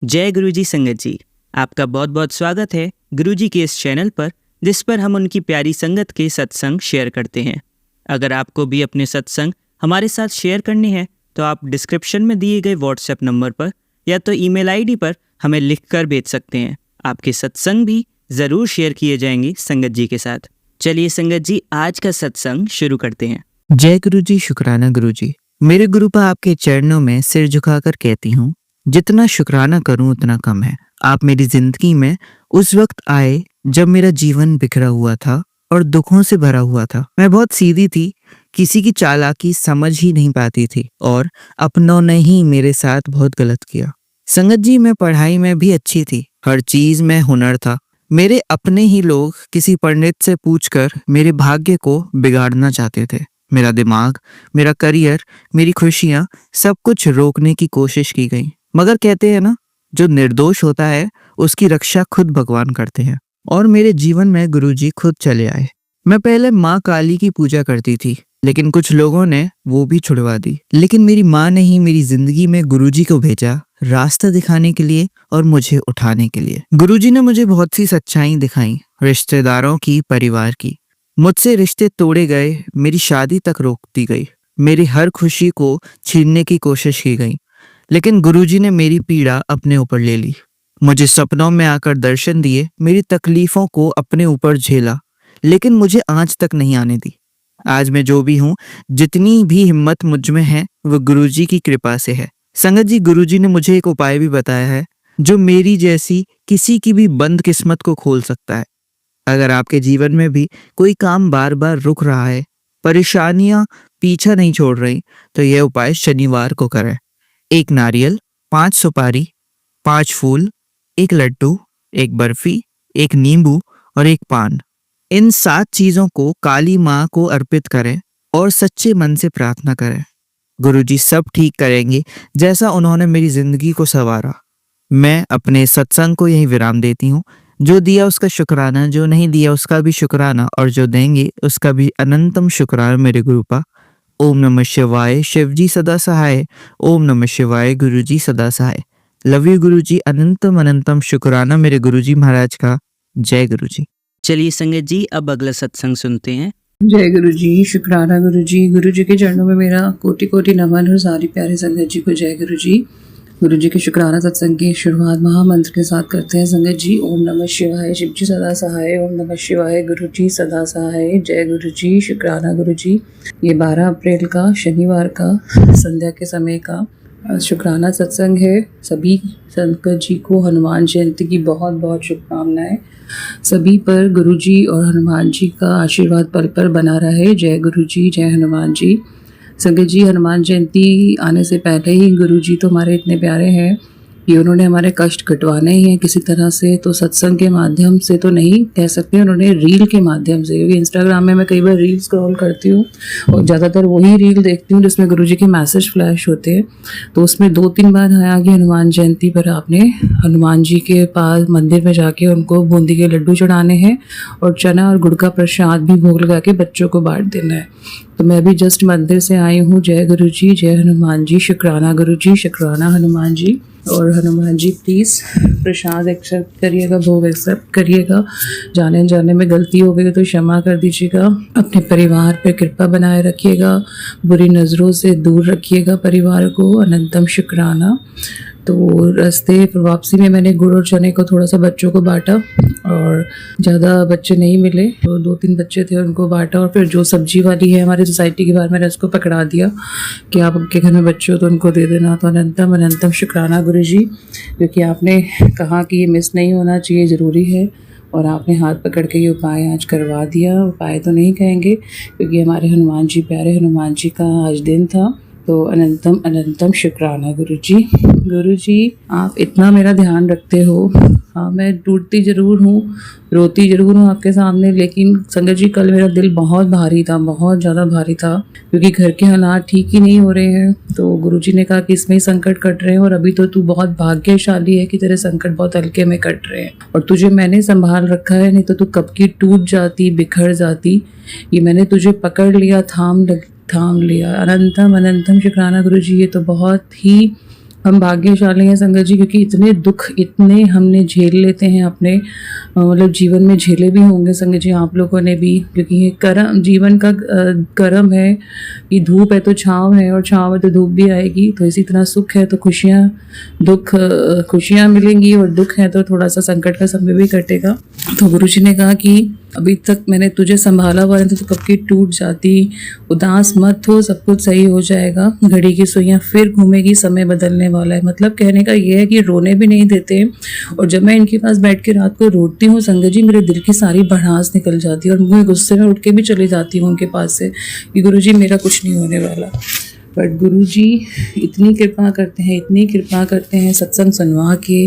जय गुरुजी संगत जी, आपका बहुत बहुत स्वागत है गुरुजी के इस चैनल पर, जिस पर हम उनकी प्यारी संगत के सत्संग शेयर करते हैं। अगर आपको भी अपने सत्संग हमारे साथ शेयर करने हैं तो आप डिस्क्रिप्शन में दिए गए व्हाट्सएप नंबर पर या तो ईमेल आईडी पर हमें लिखकर भेज सकते हैं। आपके सत्संग भी ज़रूर शेयर किए जाएंगे संगत जी के साथ। चलिए संगत जी, आज का सत्संग शुरू करते हैं। जय गुरुजी, शुक्राना गुरुजी। मेरे गुरुपा आपके चरणों में सिर झुकाकर कहती हूँ, जितना शुक्राना करूं उतना कम है। आप मेरी जिंदगी में उस वक्त आए जब मेरा जीवन बिखरा हुआ था और दुखों से भरा हुआ था। मैं बहुत सीधी थी, किसी की चालाकी समझ ही नहीं पाती थी और अपनों ने ही मेरे साथ बहुत गलत किया। संगत जी, मैं पढ़ाई में भी अच्छी थी, हर चीज में हुनर था। मेरे अपने ही लोग किसी पंडित से पूछकर मेरे भाग्य को बिगाड़ना चाहते थे। मेरा दिमाग, मेरा करियर, मेरी खुशियां, सब कुछ रोकने की कोशिश की गई। मगर कहते हैं ना, जो निर्दोष होता है उसकी रक्षा खुद भगवान करते हैं। और मेरे जीवन में गुरुजी खुद चले आए। मैं पहले माँ काली की पूजा करती थी, लेकिन कुछ लोगों ने वो भी छुड़वा दी। लेकिन मेरी माँ ने ही मेरी जिंदगी में गुरुजी को भेजा, रास्ता दिखाने के लिए और मुझे उठाने के लिए। गुरुजी ने मुझे बहुत सी सच्चाई दिखाई, रिश्तेदारों की, परिवार की। मुझसे रिश्ते तोड़े गए, मेरी शादी तक रोक दी गई, मेरी हर खुशी को छीनने की कोशिश की गई। लेकिन गुरुजी ने मेरी पीड़ा अपने ऊपर ले ली, मुझे सपनों में आकर दर्शन दिए, मेरी तकलीफों को अपने ऊपर झेला, लेकिन मुझे आंच तक नहीं आने दी। आज मैं जो भी हूँ, जितनी भी हिम्मत मुझ में है, वो गुरुजी की कृपा से है। संगत जी, गुरुजी ने मुझे एक उपाय भी बताया है जो मेरी जैसी किसी की भी बंद किस्मत को खोल सकता है। अगर आपके जीवन में भी कोई काम बार बार रुक रहा है, परेशानियां पीछा नहीं छोड़ रही, तो यह उपाय शनिवार को करें। 1 नारियल, 5 सुपारी, 5 फूल, 1 लड्डू, 1 बर्फी, 1 नींबू और 1 पान। इन 7 चीजों को काली माँ को अर्पित करें और सच्चे मन से प्रार्थना करें। गुरुजी सब ठीक करेंगे, जैसा उन्होंने मेरी जिंदगी को संवारा। मैं अपने सत्संग को यही विराम देती हूँ। जो दिया उसका शुक्राना, जो नहीं दिया उसका भी शुक्राना, और जो देंगे उसका भी अनंतम शुक्राना मेरे गुरुपा। ओम नमः शिवाय, शिव जी सदा सहाय। ओम नमः शिवाय, गुरु जी सदा सहाय। लव यू गुरु जी, अनंतम अनंतम शुक्राना मेरे गुरु जी महाराज का। जय गुरु जी। चलिए संगत जी, अब अगला सत्संग सुनते हैं। जय गुरु जी, शुक्राना गुरु जी के चरणों में मेरा कोटि कोटि नमन और सारी प्यारे संगत जी को जय गुरु जी के शुक्राना सत्संग की शुरुआत महामंत्र के साथ करते हैं संगत जी। ओम नमः शिवाय, शिव जी सदा सहाय। ओम नमः शिवाय, गुरु जी सदा सहाय। जय गुरु जी, शुक्राना गुरु जी। ये 12 अप्रैल का शनिवार का संध्या के समय का शुक्राना सत्संग है। सभी संगत जी को हनुमान जयंती की बहुत बहुत शुभकामनाएं। सभी पर गुरु जी और हनुमान जी का आशीर्वाद पल पर बना रहे। जय गुरु जी, जय हनुमान जी। संगत जी, हनुमान जयंती आने से पहले ही गुरु जी तो हमारे इतने प्यारे हैं कि उन्होंने हमारे कष्ट कटवाने ही हैं किसी तरह से। तो सत्संग के माध्यम से तो नहीं कह सकते, उन्होंने रील के माध्यम से, क्योंकि इंस्टाग्राम में मैं कई बार रील स्क्रॉल करती हूँ और ज़्यादातर वही रील देखती हूँ जिसमें गुरु जी के मैसेज फ्लैश होते हैं। तो उसमें 2-3 बार आया कि हनुमान जयंती पर आपने हनुमान जी के पास मंदिर में जाके उनको बूंदी के लड्डू चढ़ाने हैं और चना और गुड़ का प्रसाद भी भोग लगा के बच्चों को बांट देना है। तो मैं भी जस्ट मंदिर से आई हूँ। जय गुरु जी, जय हनुमान जी, शुक्राना गुरु जी, शुक्राना हनुमान जी। और Hanuman ji please Prasad accept करिएगा, भोग एक्सेप्ट करिएगा। जाने जाने में गलती हो गई तो क्षमा कर दीजिएगा। अपने परिवार पर कृपा बनाए रखिएगा, बुरी नज़रों से दूर रखिएगा परिवार को। अनंतम शुक्राना। तो रास्ते वापसी में मैंने गुड़ और चने को थोड़ा सा बच्चों को बांटा और ज़्यादा बच्चे नहीं मिले, तो 2-3 बच्चे थे, उनको बांटा। और फिर जो सब्जी वाली है हमारी सोसाइटी के बाहर, मैंने उसको पकड़ा दिया कि आप आपके घर में बच्चे हो तो उनको दे देना। तो अनंतम अनंतम शुक्राना गुरु जी, क्योंकि आपने कहा कि ये मिस नहीं होना चाहिए, ज़रूरी है, और आपने हाथ पकड़ के ये उपाय आज करवा दिया। उपाय तो नहीं कहेंगे क्योंकि हमारे हनुमान जी, प्यारे हनुमान जी का आज दिन था। तो अनंतम अनंतम शुक्राना गुरु जी, आप इतना मेरा ध्यान रखते हो। हाँ, मैं टूटती ज़रूर हूँ, रोती ज़रूर हूँ आपके सामने, लेकिन संगत जी कल मेरा दिल बहुत भारी था, बहुत ज़्यादा भारी था, क्योंकि घर के हालात ठीक ही नहीं हो रहे हैं। तो गुरु जी ने कहा कि इसमें ही संकट कट रहे हैं और अभी तो तू बहुत भाग्यशाली है कि तेरे संकट बहुत हल्के में कट रहे हैं और तुझे मैंने संभाल रखा है, नहीं तो तू कब की टूट जाती, बिखर जाती। ये मैंने तुझे पकड़ लिया, थाम लिया। अनंतम अनंतम शुक्राना गुरु जी। ये तो बहुत ही हम भाग्यशाली हैं संगत जी, क्योंकि इतने दुख इतने हमने झेल लेते हैं अपने मतलब जीवन में, झेले भी होंगे संगत जी आप लोगों ने भी, क्योंकि ये कर्म जीवन का कर्म है कि धूप है तो छाँव है और छाँव है तो धूप भी आएगी। तो इसी तरह सुख है तो खुशियाँ, दुख खुशियाँ मिलेंगी, और दुख है तो थोड़ा सा संकट का समय भी कटेगा। तो गुरुजी ने कहा कि अभी तक मैंने तुझे संभाला हुआ है तो कब की टूट जाती, उदास मत हो, सब कुछ सही हो जाएगा, घड़ी की सुइयां फिर घूमेगी, समय बदलने वाला है। मतलब कहने का ये है कि रोने भी नहीं देते, और जब मैं इनके पास बैठ के रात को रोती हूँ संगत जी, मेरे दिल की सारी भड़ास निकल जाती है और मुझे गुस्से में उठ के भी चली जाती हूँ उनके पास से कि गुरुजी मेरा कुछ नहीं होने वाला। बट गुरुजी इतनी कृपा करते हैं, इतनी कृपा करते हैं, सत्संग सुनवा के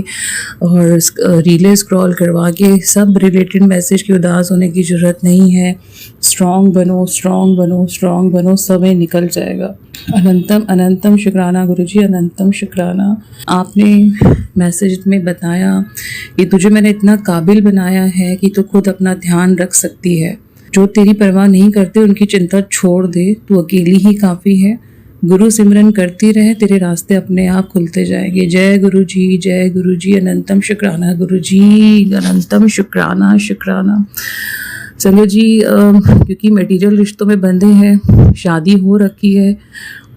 और रीलें स्क्रॉल करवा के, सब रिलेटेड मैसेज की उदास होने की ज़रूरत नहीं है। स्ट्रॉन्ग बनो, स्ट्रॉन्ग बनो, स्ट्रॉन्ग बनो, समय निकल जाएगा। अनंतम अनंतम शुक्राना गुरुजी, अनंतम शुक्राना। आपने मैसेज में बताया कि तुझे मैंने इतना काबिल बनाया है कि तू खुद अपना ध्यान रख सकती है। जो तेरी परवाह नहीं करते उनकी चिंता छोड़ दे, तू अकेली ही काफ़ी है। गुरु सिमरन करती रहे, तेरे रास्ते अपने आप खुलते जाएंगे। जय गुरु जी, जय गुरु जी, अनंतम शुक्राना गुरु जी, अनंतम शुक्राना शुक्राना। संगत जी क्योंकि मटेरियल रिश्तों में बंधे हैं, शादी हो रखी है,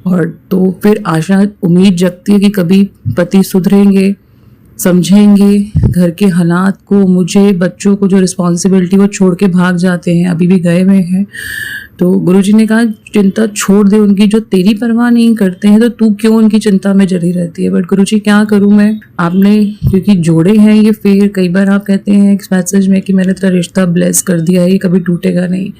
और तो फिर आशा उम्मीद जगती है कि कभी पति सुधरेंगे, समझेंगे घर के हालात को, मुझे बच्चों को जो रिस्पॉन्सिबिलिटी वो छोड़ के भाग जाते हैं, अभी भी गए हुए हैं। तो गुरुजी ने कहा चिंता छोड़ दे उनकी, जो तेरी परवाह नहीं करते हैं तो तू क्यों उनकी चिंता में जड़ी रहती है। बट गुरुजी क्या करूं मैं, आपने क्योंकि जोड़े हैं ये, फिर कई बार आप कहते हैं इस मैसेज में कि मैंने तेरा रिश्ता ब्लेस कर दिया है, ये कभी टूटेगा नहीं,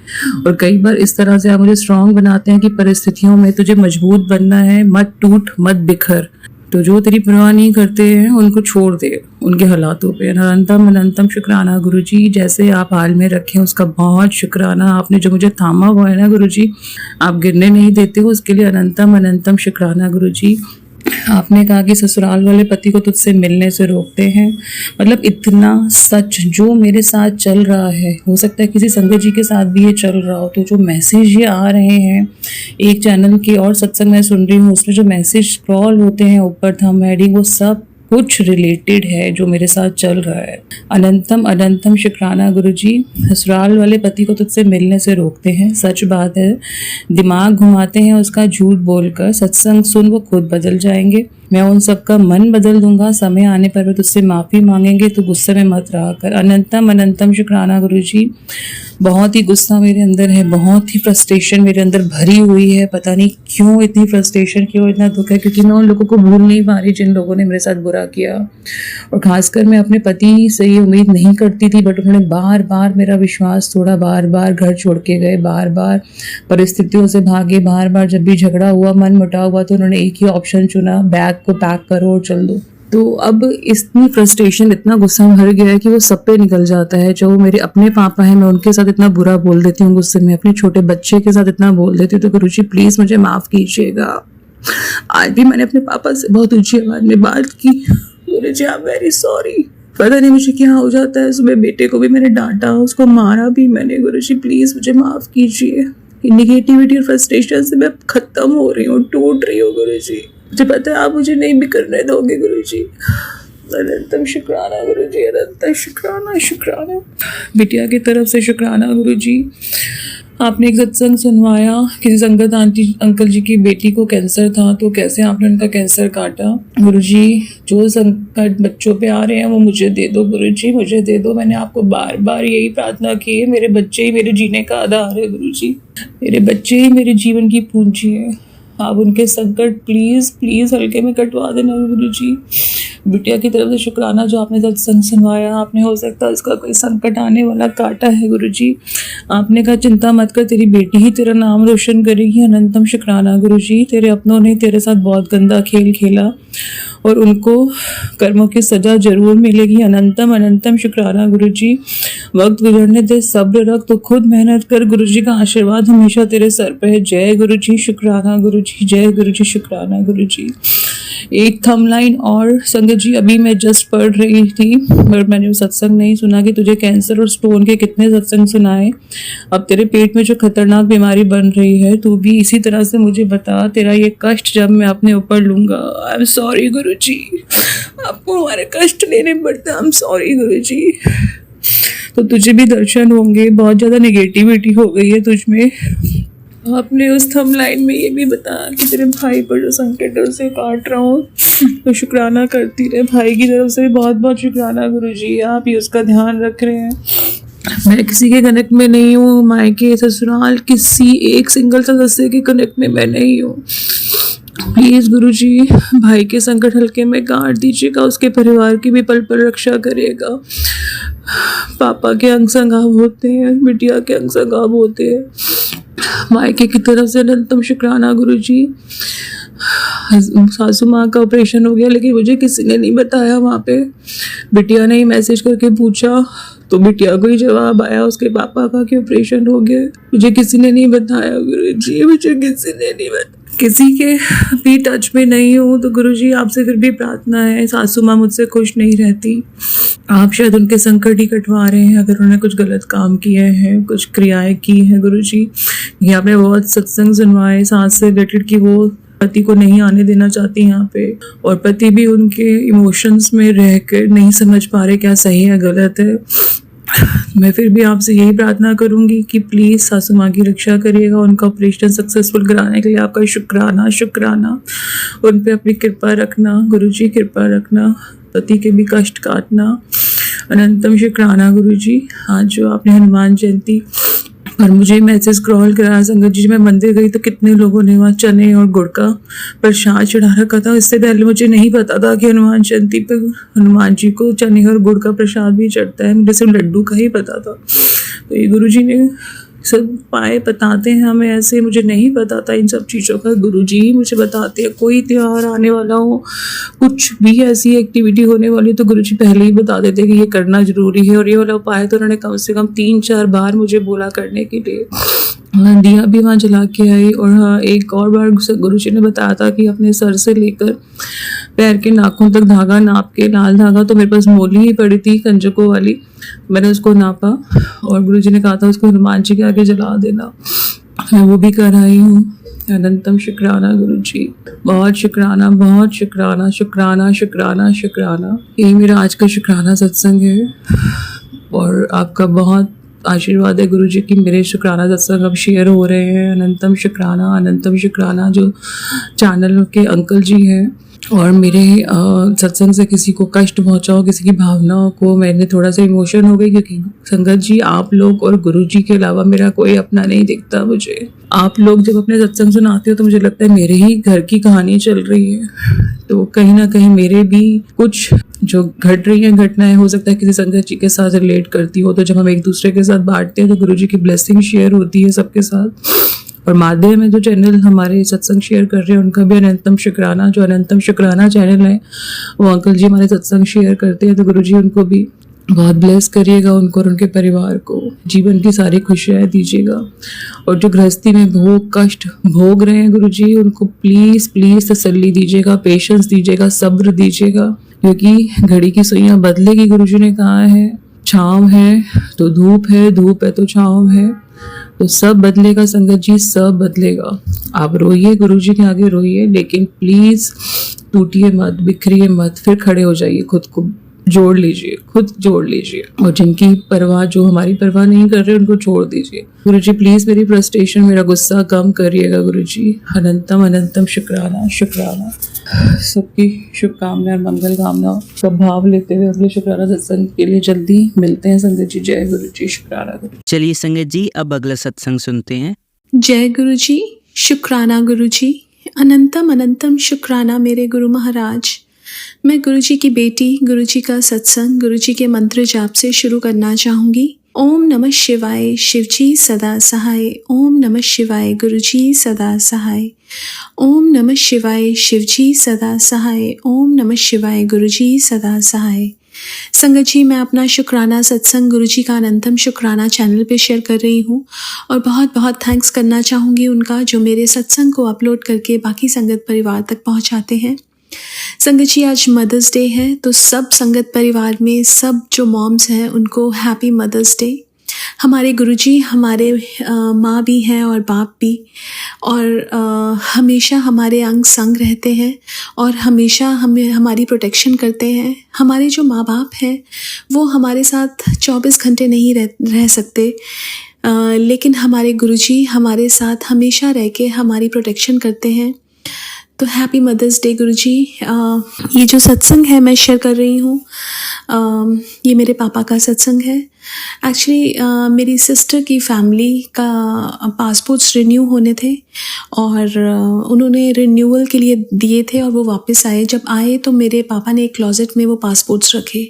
और कई बार इस तरह से आप मुझे स्ट्रांग बनाते हैं कि परिस्थितियों में तुझे मजबूत बनना है, मत टूट मत बिखर। तो जो तेरी परवाह नहीं करते हैं उनको छोड़ दे उनके हालातों पे। अनंतम अनंतम शुक्राना गुरुजी, जैसे आप हाल में रखें उसका बहुत शुक्राना। आपने जो मुझे थामा हुआ है ना गुरुजी, आप गिरने नहीं देते हो, उसके लिए अनंतम अनंतम शुक्राना गुरुजी। आपने कहा कि ससुराल वाले पति को तुझसे मिलने से रोकते हैं, मतलब इतना सच जो मेरे साथ चल रहा है, हो सकता है किसी संगत जी के साथ भी ये चल रहा हो। तो जो मैसेज ये आ रहे हैं, एक चैनल के और सत्संग मैं सुन रही हूँ, उसमें जो मैसेज स्क्रॉल होते हैं ऊपर थंब हेडिंग, वो सब कुछ रिलेटेड है जो मेरे साथ चल रहा है। अनंतम अनंतम शुक्राना गुरुजी। ससुराल वाले पति को तुझसे मिलने से रोकते हैं, सच बात है, दिमाग घुमाते हैं उसका झूठ बोलकर, सत्संग सुन वो खुद बदल जाएंगे, मैं उन सबका मन बदल दूंगा, समय आने पर वे तुझसे माफ़ी मांगेंगे, तो गुस्से में मत रहा कर। अनंतम अनंतम शुक्राना गुरुजी। बहुत ही गुस्सा मेरे अंदर है, बहुत ही फ्रस्ट्रेशन मेरे अंदर भरी हुई है, पता नहीं क्यों इतनी फ्रस्ट्रेशन, क्यों इतना दुख है, क्योंकि मैं उन लोगों को भूल नहीं पा रही जिन लोगों ने मेरे साथ बुरा किया। और खासकर मैं अपने पति से ये उम्मीद नहीं करती थी, बट उन्होंने बार बार मेरा विश्वास तोड़ा, बार बार घर छोड़ के गए, बार बार परिस्थितियों से भागे, बार बार जब भी झगड़ा हुआ, मन मुटाव हुआ, तो उन्होंने एक ही ऑप्शन चुना, बैग को पैक करो और चल दो। तो अब इतनी फ्रस्ट्रेशन, इतना गुस्सा भर गया है कि वो सब पे निकल जाता है। जो मेरे अपने पापा हैं, मैं उनके साथ इतना बुरा बोल देती हूँ गुस्से में, अपने छोटे बच्चे के साथ इतना बोल देती हूँ। तो गुरुजी प्लीज मुझे माफ कीजिएगा। आज भी मैंने अपने पापा से बहुत ऊंची आवाज में बात की, गुरुजी आई एम वेरी सॉरी। पता नहीं मुझे क्या हो जाता है, सुबह बेटे को भी मैंने डांटा, उसको मारा भी मैंने। गुरुजी प्लीज मुझे माफ कीजिए, निगेटिविटी और फ्रस्ट्रेशन से मैं खत्म हो रही हूँ, टूट रही हूँ गुरुजी। मुझे पता है आप मुझे नहीं भी करने दोगे गुरुजी। अनंतम शुक्राना गुरुजी, अनंतम शुक्राना शुक्राना। बिटिया की तरफ से शुक्राना गुरुजी। आपने एक सत्संग सुनवाया, किसी संगत आंटी अंकल जी की बेटी को कैंसर था, तो कैसे आपने उनका कैंसर काटा। गुरुजी जो संकट बच्चों पे आ रहे हैं वो मुझे दे दो गुरुजी, मुझे दे दो। मैंने आपको बार बार यही प्रार्थना की है, मेरे बच्चे ही मेरे जीने का आधार है गुरुजी, मेरे बच्चे ही मेरे जीवन की पूंजी है। आप उनके संकट प्लीज प्लीज हल्के में कटवा देना गुरुजी। बिटिया की तरफ से शुक्राना, जो आपने सत्संग सुनवाया, आपने हो सकता है उसका कोई संकट आने वाला काटा है गुरुजी। आपने कहा चिंता मत कर, तेरी बेटी ही तेरा नाम रोशन करेगी। अनंतम शुक्राना गुरुजी। तेरे अपनों ने तेरे साथ बहुत गंदा खेल खेला और उनको कर्मों की सजा जरूर मिलेगी। अनंतम अनंतम शुक्राना गुरुजी। वक्त गुजरने दे, सब्र रख, तो खुद मेहनत कर, गुरुजी का आशीर्वाद हमेशा तेरे सर पे है। जय गुरुजी, शुक्राना गुरुजी, जय गुरुजी, शुक्राना गुरुजी। एक थंब लाइन और संगत जी अभी मैं जस्ट पढ़ रही थी, पर मैंने वो सत्संग नहीं सुना कि तुझे कैंसर और स्टोन के कितने सत्संग सुनाए। अब तेरे पेट में जो खतरनाक बीमारी बन रही है, तू भी इसी तरह से मुझे बता, तेरा ये कष्ट जब मैं अपने ऊपर लूँगा। आई एम सॉरी गुरुजी, आपको हमारे कष्ट लेने पड़ते हैं। आई एम सॉरी गुरुजी। तो तुझे भी दर्शन होंगे, बहुत ज़्यादा नेगेटिविटी हो गई है तुझ में। आपने उस थंब लाइन में ये भी बताया कि तेरे भाई पर जो संकट है उसे काट रहा हूँ, तो शुक्राना करती रहे। भाई की तरफ से भी बहुत बहुत शुक्राना गुरुजी, आप ही उसका ध्यान रख रहे हैं। मैं किसी के कनेक्ट में नहीं हूँ, मायके ससुराल किसी एक सिंगल सदस्य के कनेक्ट में मैं नहीं हूँ। प्लीज़ गुरुजी, भाई के संकट हल्के में काट दीजिएगा, उसके परिवार की भी पल पल रक्षा करिएगा। पापा के अंग संगाब होते हैं, बिटिया के अंग संगाब होते हैं। मायके की तरफ से अनंतम शुक्राना गुरुजी। सासू माँ का ऑपरेशन हो गया, लेकिन मुझे किसी ने नहीं बताया। वहाँ पे बिटिया ने ही मैसेज करके पूछा, तो बिटिया को ही जवाब आया उसके पापा का कि ऑपरेशन हो गया। मुझे किसी ने नहीं बताया गुरुजी, मुझे किसी ने नहीं बताया। किसी के भी टच में नहीं हूँ, तो गुरुजी आपसे फिर भी प्रार्थना है। सासू माँ मुझसे खुश नहीं रहती, आप शायद उनके संकट ही कटवा रहे हैं। अगर उन्होंने कुछ गलत काम किए हैं, कुछ क्रियाएं की हैं गुरुजी, ये आपने बहुत सत्संग सुनवाए सास से रिलेटेड कि वो पति को नहीं आने देना चाहती यहाँ पे, और पति भी उनके इमोशंस में रह कर नहीं समझ पा रहे क्या सही है गलत है। मैं फिर भी आपसे यही प्रार्थना करूंगी कि प्लीज़ सासू माँ की रक्षा करिएगा। उनका ऑपरेशन सक्सेसफुल कराने के लिए आपका शुक्राना शुक्राना। उन पे अपनी कृपा रखना गुरुजी, कृपा रखना, पति के भी कष्ट काटना। अनंतम शुक्राना गुरुजी। आज जो आपने हनुमान जयंती पर मुझे मैसेज स्क्रॉल कराया संगत जी, मैं मंदिर गई तो कितने लोगों ने वहाँ चने और गुड़ का प्रसाद चढ़ा रखा था। इससे पहले मुझे नहीं पता था कि हनुमान जयंती पर हनुमान जी को चने और गुड़ का प्रसाद भी चढ़ता है, मुझे सिर्फ लड्डू का ही पता था। तो ये गुरुजी ने सब पाए बताते हैं हमें, ऐसे मुझे नहीं पता था इन सब चीज़ों का। गुरुजी ही मुझे बताते हैं। कोई त्यौहार आने वाला हो, कुछ भी ऐसी एक्टिविटी होने वाली तो गुरुजी पहले ही बता देते कि ये करना जरूरी है। और ये वाला उपाय तो उन्होंने कम से कम 3-4 बार मुझे बोला करने के लिए। दिया भी वहाँ जला के आई। और हाँ, एक और बार गुरुजी ने बताया था कि अपने सर से लेकर पैर के नाखून तक धागा नाप के, लाल धागा तो मेरे पास मोली ही पड़ी थी कंजकों वाली, मैंने उसको नापा और गुरुजी ने कहा था उसको हनुमान जी के आगे जला देना। मैं वो भी कर आई हूँ। अनंतम शुक्राना गुरुजी, बहुत शुक्राना, बहुत शुक्राना, शुक्राना शुक्राना शुक्राना। यही मेरा आज का शुक्राना सत्संग है और आपका बहुत आशीर्वाद है गुरुजी की मेरे शुक्राना सत्संग अब शेयर हो रहे हैं। अनंतम शुक्राना, अनंतम शुक्राना। जो चैनल के अंकल जी हैं और मेरे सत्संग से किसी को कष्ट पहुंचा हो, किसी की भावनाओं को, मैंने थोड़ा सा इमोशन हो गई क्योंकि संगत जी आप लोग और गुरुजी के अलावा मेरा कोई अपना नहीं दिखता मुझे। आप लोग जब अपने सत्संग सुनाते हो तो मुझे लगता है मेरे ही घर की कहानी चल रही है। तो कहीं ना कहीं मेरे भी कुछ जो घट रही हैं घटनाएं हो सकता है किसी संगत जी के साथ रिलेट करती हो। तो जब हम एक दूसरे के साथ बांटते हैं तो गुरुजी की ब्लेसिंग शेयर होती है सबके साथ। और माध्यम में जो चैनल हमारे सत्संग शेयर कर रहे हैं उनका भी अनंतम शुक्राना। जो अनंतम शुक्राना चैनल है वो अंकल जी हमारे सत्संग शेयर करते हैं, तो गुरुजी उनको भी बहुत ब्लेस करिएगा, उनको और उनके परिवार को जीवन की सारी खुशियाँ दीजिएगा। और जो गृहस्थी में भोग कष्ट भोग रहे हैं गुरुजी, उनको प्लीज़ प्लीज़ तसल्ली दीजिएगा, पेशेंस दीजिएगा, सब्र दीजिएगा, क्योंकि घड़ी की सुइयाँ बदलेगी। गुरुजी ने कहा है छाँव है तो धूप है, धूप है तो छाँव है, तो सब बदलेगा संगत जी, सब बदलेगा। आप रोइए, गुरुजी के आगे रोइए, लेकिन प्लीज़ टूटिए मत, बिखरिए मत, फिर खड़े हो जाइए, खुद को जोड़ लीजिए, खुद जोड़ लीजिए। और जिनकी परवाह, जो हमारी परवाह नहीं कर रहे, उनको छोड़ दीजिए। गुरुजी प्लीज़ मेरी फ्रस्ट्रेशन, मेरा गुस्सा कम करिएगा गुरुजी। अनंतम अनंतम शुक्राना शुक्राना। सबकी शुभकामनाएं और मंगल कामनाओं का भाव लेते हुए अगले शुक्राना सत्संग के लिए जल्दी मिलते हैं संगत जी। जय गुरुजी, शुक्राना गुरुजी। चलिए संगत जी, अब अगला सत्संग सुनते हैं। जय गुरुजी, शुक्राना गुरुजी। अनंतम अनंतम शुक्राना मेरे गुरु महाराज। मैं गुरुजी की बेटी, गुरुजी का सत्संग, गुरुजी के मंत्र जाप से शुरू करना चाहूँगी। ओम नमः शिवाय, शिवजी सदा सहाय। ओम नमः शिवाय, गुरुजी सदा सहाय। ओम नमः शिवाय, शिवजी सदा सहाय। ओम नमः शिवाय, गुरुजी सदा सहाय। संगत जी, मैं अपना शुक्राना सत्संग गुरुजी का अनंतम शुक्राना चैनल पे शेयर कर रही हूँ और बहुत बहुत थैंक्स करना चाहूँगी उनका, जो मेरे सत्संग को अपलोड करके बाकी संगत परिवार तक पहुँचाते हैं। संगत जी आज मदर्स डे है, तो सब संगत परिवार में सब जो मॉम्स हैं उनको हैप्पी मदर्स डे। हमारे गुरुजी हमारे माँ भी हैं और बाप भी, और हमेशा हमारे अंग संग रहते हैं और हमेशा हमें हमारी प्रोटेक्शन करते हैं। हमारे जो माँ बाप हैं वो हमारे साथ 24 घंटे नहीं रह सकते, लेकिन हमारे गुरुजी हमारे साथ हमेशा रह के हमारी प्रोटेक्शन करते हैं। तो हैप्पी मदर्स डे गुरुजी। ये जो सत्संग है मैं शेयर कर रही हूँ, ये मेरे पापा का सत्संग है। एक्चुअली मेरी सिस्टर की फैमिली का पासपोर्ट्स रिन्यू होने थे और उन्होंने रिन्यूअल के लिए दिए थे और वो वापस आए। जब आए तो मेरे पापा ने एक क्लोजेट में वो पासपोर्ट्स रखे।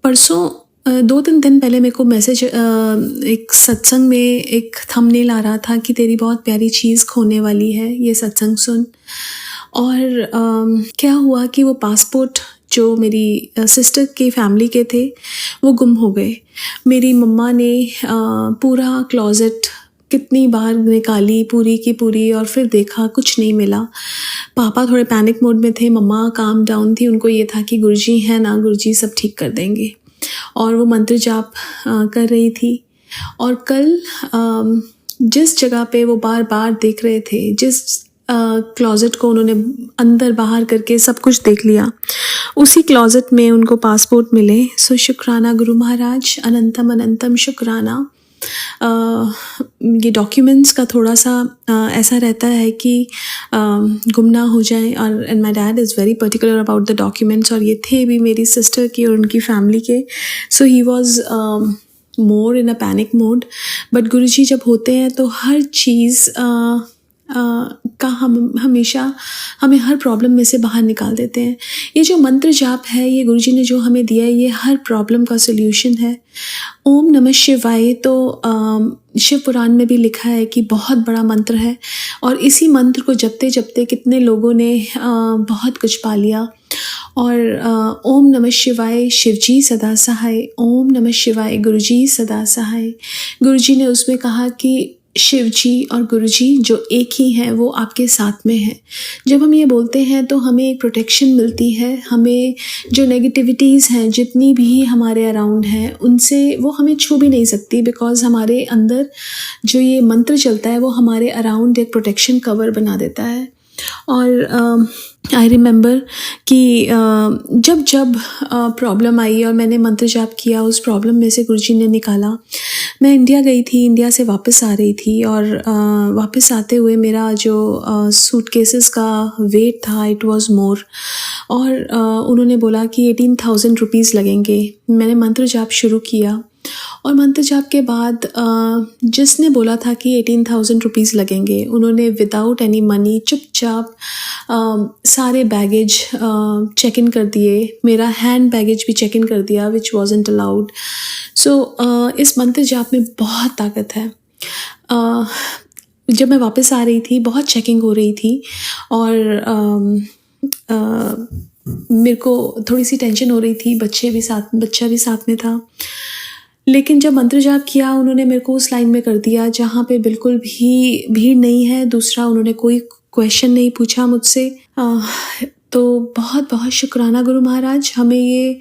परसों 2-3 दिन पहले मेरे को मैसेज एक सत्संग में एक थंबनेल आ रहा था कि तेरी बहुत प्यारी चीज़ खोने वाली है, ये सत्संग सुन। और क्या हुआ कि वो पासपोर्ट जो मेरी सिस्टर के फैमिली के थे वो गुम हो गए। मेरी मम्मा ने पूरा क्लोजेट कितनी बार निकाली पूरी की पूरी और फिर देखा कुछ नहीं मिला। पापा थोड़े पैनिक मोड में थे, मम्मा काम डाउन थी, उनको ये था कि गुरुजी है ना, गुरुजी सब ठीक कर देंगे। और वो मंत्र जाप कर रही थी। और कल जिस जगह पे वो बार बार देख रहे थे, जिस क्लोजेट को उन्होंने अंदर बाहर करके सब कुछ देख लिया, उसी क्लोजेट में उनको पासपोर्ट मिले। सो शुक्राना गुरु महाराज, अनंतम अनंतम शुक्राना। ये डॉक्यूमेंट्स का थोड़ा सा ऐसा रहता है कि गुम ना हो जाए, और and my dad is very particular about the documents, और ये थे भी मेरी सिस्टर की और उनकी फैमिली के। So he was more in a panic mode. But Guruji जब होते हैं तो हर चीज़ का हम हमेशा हमें हर प्रॉब्लम में से बाहर निकाल देते हैं। ये जो मंत्र जाप है ये गुरुजी ने जो हमें दिया है, ये हर प्रॉब्लम का सोल्यूशन है। ओम नमः शिवाय तो शिव पुराण में भी लिखा है कि बहुत बड़ा मंत्र है, और इसी मंत्र को जपते जपते कितने लोगों ने बहुत कुछ पा लिया। और ओम नमः शिवाय शिवजी सदा सहाय, ओम नमः शिवाय गुरुजी सदा सहाय। गुरुजी ने उसमें कहा कि शिव जी और गुरु जी जो एक ही हैं वो आपके साथ में हैं। जब हम ये बोलते हैं तो हमें एक प्रोटेक्शन मिलती है। हमें जो नेगेटिविटीज़ हैं जितनी भी हमारे अराउंड हैं उनसे वो हमें छू भी नहीं सकती, बिकॉज़ हमारे अंदर जो ये मंत्र चलता है वो हमारे अराउंड एक प्रोटेक्शन कवर बना देता है। और आई रिमेंबर कि जब प्रॉब्लम आई और मैंने मंत्र जाप किया, उस प्रॉब्लम में से गुरुजी ने निकाला। मैं इंडिया गई थी, इंडिया से वापस आ रही थी, और वापस आते हुए मेरा जो सूटकेसेस का वेट था इट वाज मोर, और उन्होंने बोला कि 18,000 रुपीज़ लगेंगे। मैंने मंत्र जाप शुरू किया, और मंत्र जाप के बाद जिसने बोला था कि 18,000 रुपीज़ लगेंगे, उन्होंने विदाउट एनी मनी चुपचाप सारे बैगेज चेक इन कर दिए। मेरा हैंड बैगेज भी चेक इन कर दिया विच वॉजंट अलाउड। सो इस मंत्र जाप में बहुत ताकत है। जब मैं वापस आ रही थी बहुत चेकिंग हो रही थी, और मेरे को थोड़ी सी टेंशन हो रही थी, बच्चा भी साथ में था। लेकिन जब मंत्र जाप किया उन्होंने मेरे को उस लाइन में कर दिया जहाँ पे बिल्कुल भी भीड़ नहीं है। दूसरा, उन्होंने कोई क्वेश्चन नहीं पूछा मुझसे। तो बहुत बहुत शुक्राना गुरु महाराज हमें ये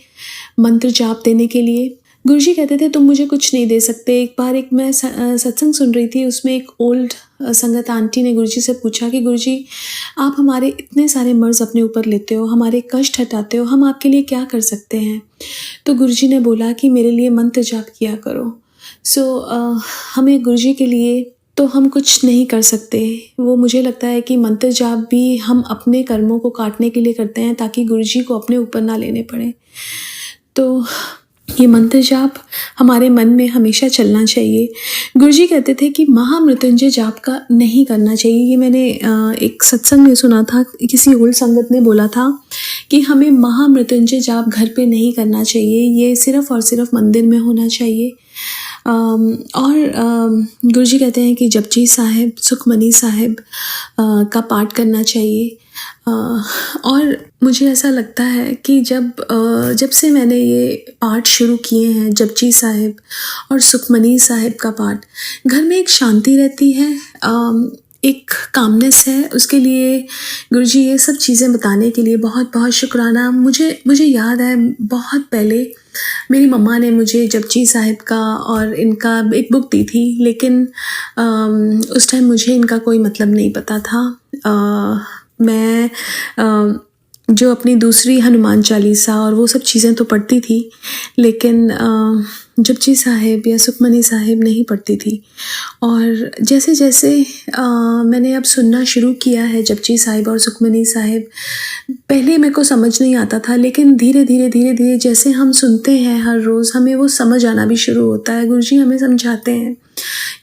मंत्र जाप देने के लिए। गुरुजी कहते थे तुम मुझे कुछ नहीं दे सकते। एक बार मैं सत्संग सुन रही थी, उसमें एक ओल्ड संगत आंटी ने गुरुजी से पूछा कि गुरुजी आप हमारे इतने सारे मर्ज़ अपने ऊपर लेते हो, हमारे कष्ट हटाते हो, हम आपके लिए क्या कर सकते हैं। तो गुरुजी ने बोला कि मेरे लिए मंत्र जाप किया करो। सो हमें गुरुजी के लिए तो हम कुछ नहीं कर सकते। वो मुझे लगता है कि मंत्र जाप भी हम अपने कर्मों को काटने के लिए करते हैं ताकि गुरुजी को अपने ऊपर ना लेने पड़े। तो ये मंत्र जाप हमारे मन में हमेशा चलना चाहिए। गुरुजी कहते थे कि महामृत्युंजय जाप का नहीं करना चाहिए। ये मैंने एक सत्संग में सुना था, किसी ओल्ड संगत ने बोला था कि हमें महामृत्युंजय जाप घर पे नहीं करना चाहिए, ये सिर्फ़ और सिर्फ मंदिर में होना चाहिए। और गुरुजी कहते हैं कि जपजी साहिब, सुखमनी साहिब का पाठ करना चाहिए। और मुझे ऐसा लगता है कि जब से मैंने ये पाठ शुरू किए हैं, जपजी साहिब और सुखमनी साहिब का पाठ, घर में एक शांति रहती है, एक कामनेस है, उसके लिए गुरुजी ये सब चीज़ें बताने के लिए बहुत बहुत शुक्राना। मुझे याद है बहुत पहले मेरी मम्मा ने मुझे जपजी साहिब का और इनका एक बुक दी थी, लेकिन उस टाइम मुझे इनका कोई मतलब नहीं पता था। मैं जो अपनी दूसरी हनुमान चालीसा और वो सब चीज़ें तो पढ़ती थी, लेकिन जपजी साहिब या सुखमनी साहिब नहीं पढ़ती थी। और जैसे जैसे मैंने अब सुनना शुरू किया है जपजी साहिब और सुखमनी साहिब, पहले मेरे को समझ नहीं आता था, लेकिन धीरे धीरे जैसे हम सुनते हैं हर रोज़, हमें वो समझ आना भी शुरू होता है। गुरुजी हमें समझाते हैं,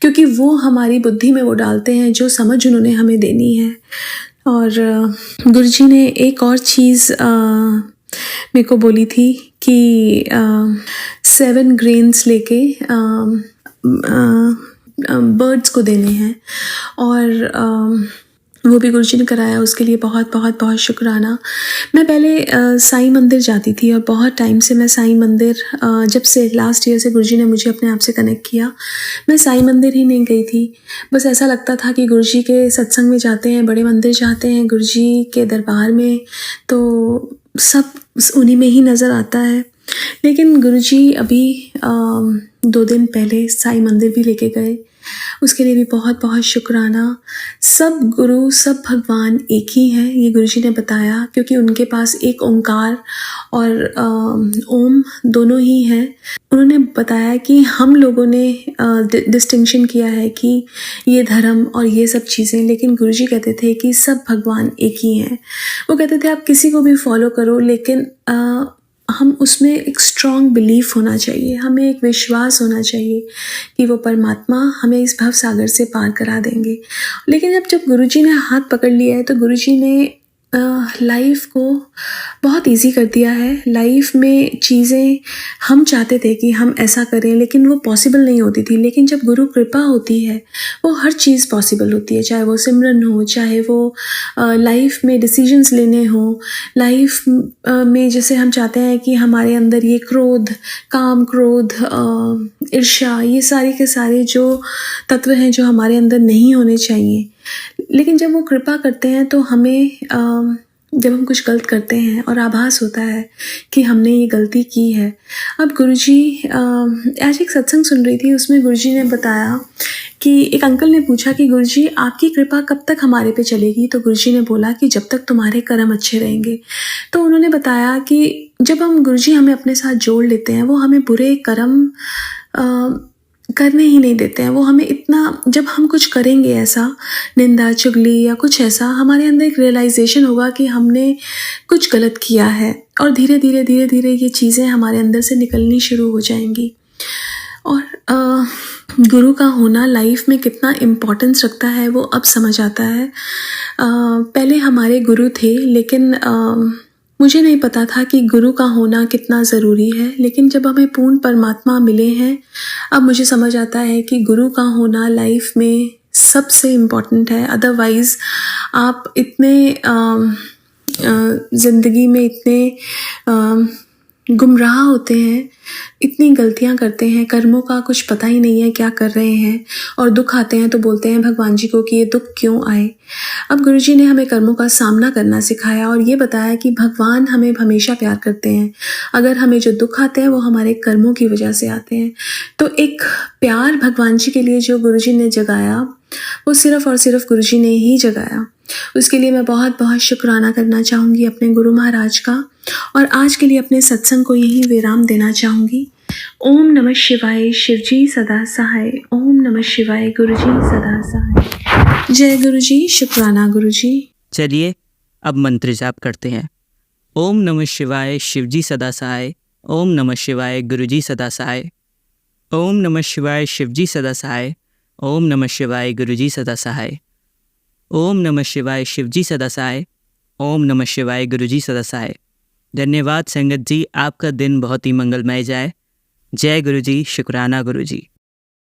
क्योंकि वो हमारी बुद्धि में वो डालते हैं जो समझ उन्होंने हमें देनी है। और गुरुजी ने एक और चीज़ मेरे को बोली थी कि 7 ग्रेन्स लेके बर्ड्स को देने हैं, और वो भी गुरुजी ने कराया। उसके लिए बहुत बहुत बहुत शुक्राना। मैं पहले साईं मंदिर जाती थी, और बहुत टाइम से मैं साईं मंदिर, जब से लास्ट ईयर से गुरुजी ने मुझे अपने आप से कनेक्ट किया, मैं साईं मंदिर ही नहीं गई थी। बस ऐसा लगता था कि गुरुजी के सत्संग में जाते हैं, बड़े मंदिर जाते हैं, गुरुजी के दरबार में तो सब उन्हीं में ही नज़र आता है। लेकिन गुरुजी अभी 2 दिन पहले साईं मंदिर भी लेके गए, उसके लिए भी बहुत बहुत शुक्राना। सब गुरु सब भगवान एक ही हैं, ये गुरुजी ने बताया, क्योंकि उनके पास एक ओंकार और ओम दोनों ही हैं। उन्होंने बताया कि हम लोगों ने डिस्टिंक्शन किया है कि ये धर्म और ये सब चीज़ें, लेकिन गुरुजी कहते थे कि सब भगवान एक ही हैं। वो कहते थे आप किसी को भी फॉलो करो, लेकिन हम उसमें एक स्ट्रॉन्ग बिलीफ होना चाहिए, हमें एक विश्वास होना चाहिए कि वो परमात्मा हमें इस भव सागर से पार करा देंगे। लेकिन जब गुरुजी ने हाथ पकड़ लिया है, तो गुरुजी ने लाइफ को बहुत इजी कर दिया है। लाइफ में चीज़ें हम चाहते थे कि हम ऐसा करें, लेकिन वो पॉसिबल नहीं होती थी। लेकिन जब गुरु कृपा होती है, वो हर चीज़ पॉसिबल होती है, चाहे वो सिमरन हो, चाहे वो लाइफ में डिसीजंस लेने हो, लाइफ में जैसे हम चाहते हैं कि हमारे अंदर ये क्रोध, काम, क्रोध, ईर्ष्या, ये सारे के सारे जो तत्व हैं जो हमारे अंदर नहीं होने चाहिए, लेकिन जब वो कृपा करते हैं तो हमें जब हम कुछ गलत करते हैं और आभास होता है कि हमने ये गलती की है। अब गुरुजी आज एक सत्संग सुन रही थी, उसमें गुरुजी ने बताया कि एक अंकल ने पूछा कि गुरुजी आपकी कृपा कब तक हमारे पे चलेगी, तो गुरुजी ने बोला कि जब तक तुम्हारे कर्म अच्छे रहेंगे। तो उन्होंने बताया कि जब हम गुरुजी हमें अपने साथ जोड़ लेते हैं, वो हमें बुरे कर्म करने ही नहीं देते हैं। वो हमें इतना, जब हम कुछ करेंगे ऐसा निंदा, चुगली या कुछ ऐसा, हमारे अंदर एक रियलाइजेशन होगा कि हमने कुछ गलत किया है, और धीरे धीरे ये चीज़ें हमारे अंदर से निकलनी शुरू हो जाएंगी। और गुरु का होना लाइफ में कितना इम्पोर्टेंस रखता है वो अब समझ आता है। पहले हमारे गुरु थे, लेकिन मुझे नहीं पता था कि गुरु का होना कितना ज़रूरी है। लेकिन जब हमें पूर्ण परमात्मा मिले हैं, अब मुझे समझ आता है कि गुरु का होना लाइफ में सबसे इम्पॉर्टेंट है। अदरवाइज़ आप इतने ज़िंदगी में इतने गुमराह होते हैं, इतनी गलतियां करते हैं, कर्मों का कुछ पता ही नहीं है क्या कर रहे हैं, और दुख आते हैं तो बोलते हैं भगवान जी को कि ये दुख क्यों आए। अब गुरुजी ने हमें कर्मों का सामना करना सिखाया और ये बताया कि भगवान हमें हमेशा प्यार करते हैं। अगर हमें जो दुख आते हैं वो हमारे कर्मों की वजह से आते हैं। तो एक प्यार भगवान जी के लिए जो गुरुजी ने जगाया, वो सिर्फ़ और सिर्फ गुरुजी ने ही जगाया। उसके लिए मैं बहुत बहुत शुक्राना करना चाहूँगी अपने गुरु महाराज का, और आज के लिए अपने सत्संग को यही विराम देना चाहूँगी। ओम नमः शिवाय, शिवजी सदा सहाय। ओम नमः शिवाय, गुरुजी सदा सहाय। जय गुरुजी, शुक्राना गुरुजी। चलिए अब मंत्र जाप करते हैं। ओम नमः शिवाय, शिवजी सदा सहाय। ओम नमः शिवाय, गुरुजी सदा सहाय। ओम नमः शिवाय, शिवजी सदा सहाय। ओम नमः शिवाय, गुरुजी सदा सहाय। ओम नमः शिवाय, शिवजी सदा सहाय। ओम नमः शिवाय, गुरुजी सदा सहाय। धन्यवाद संगत जी, आपका दिन बहुत ही मंगलमय जाए। जय गुरुजी, शुक्राना गुरुजी।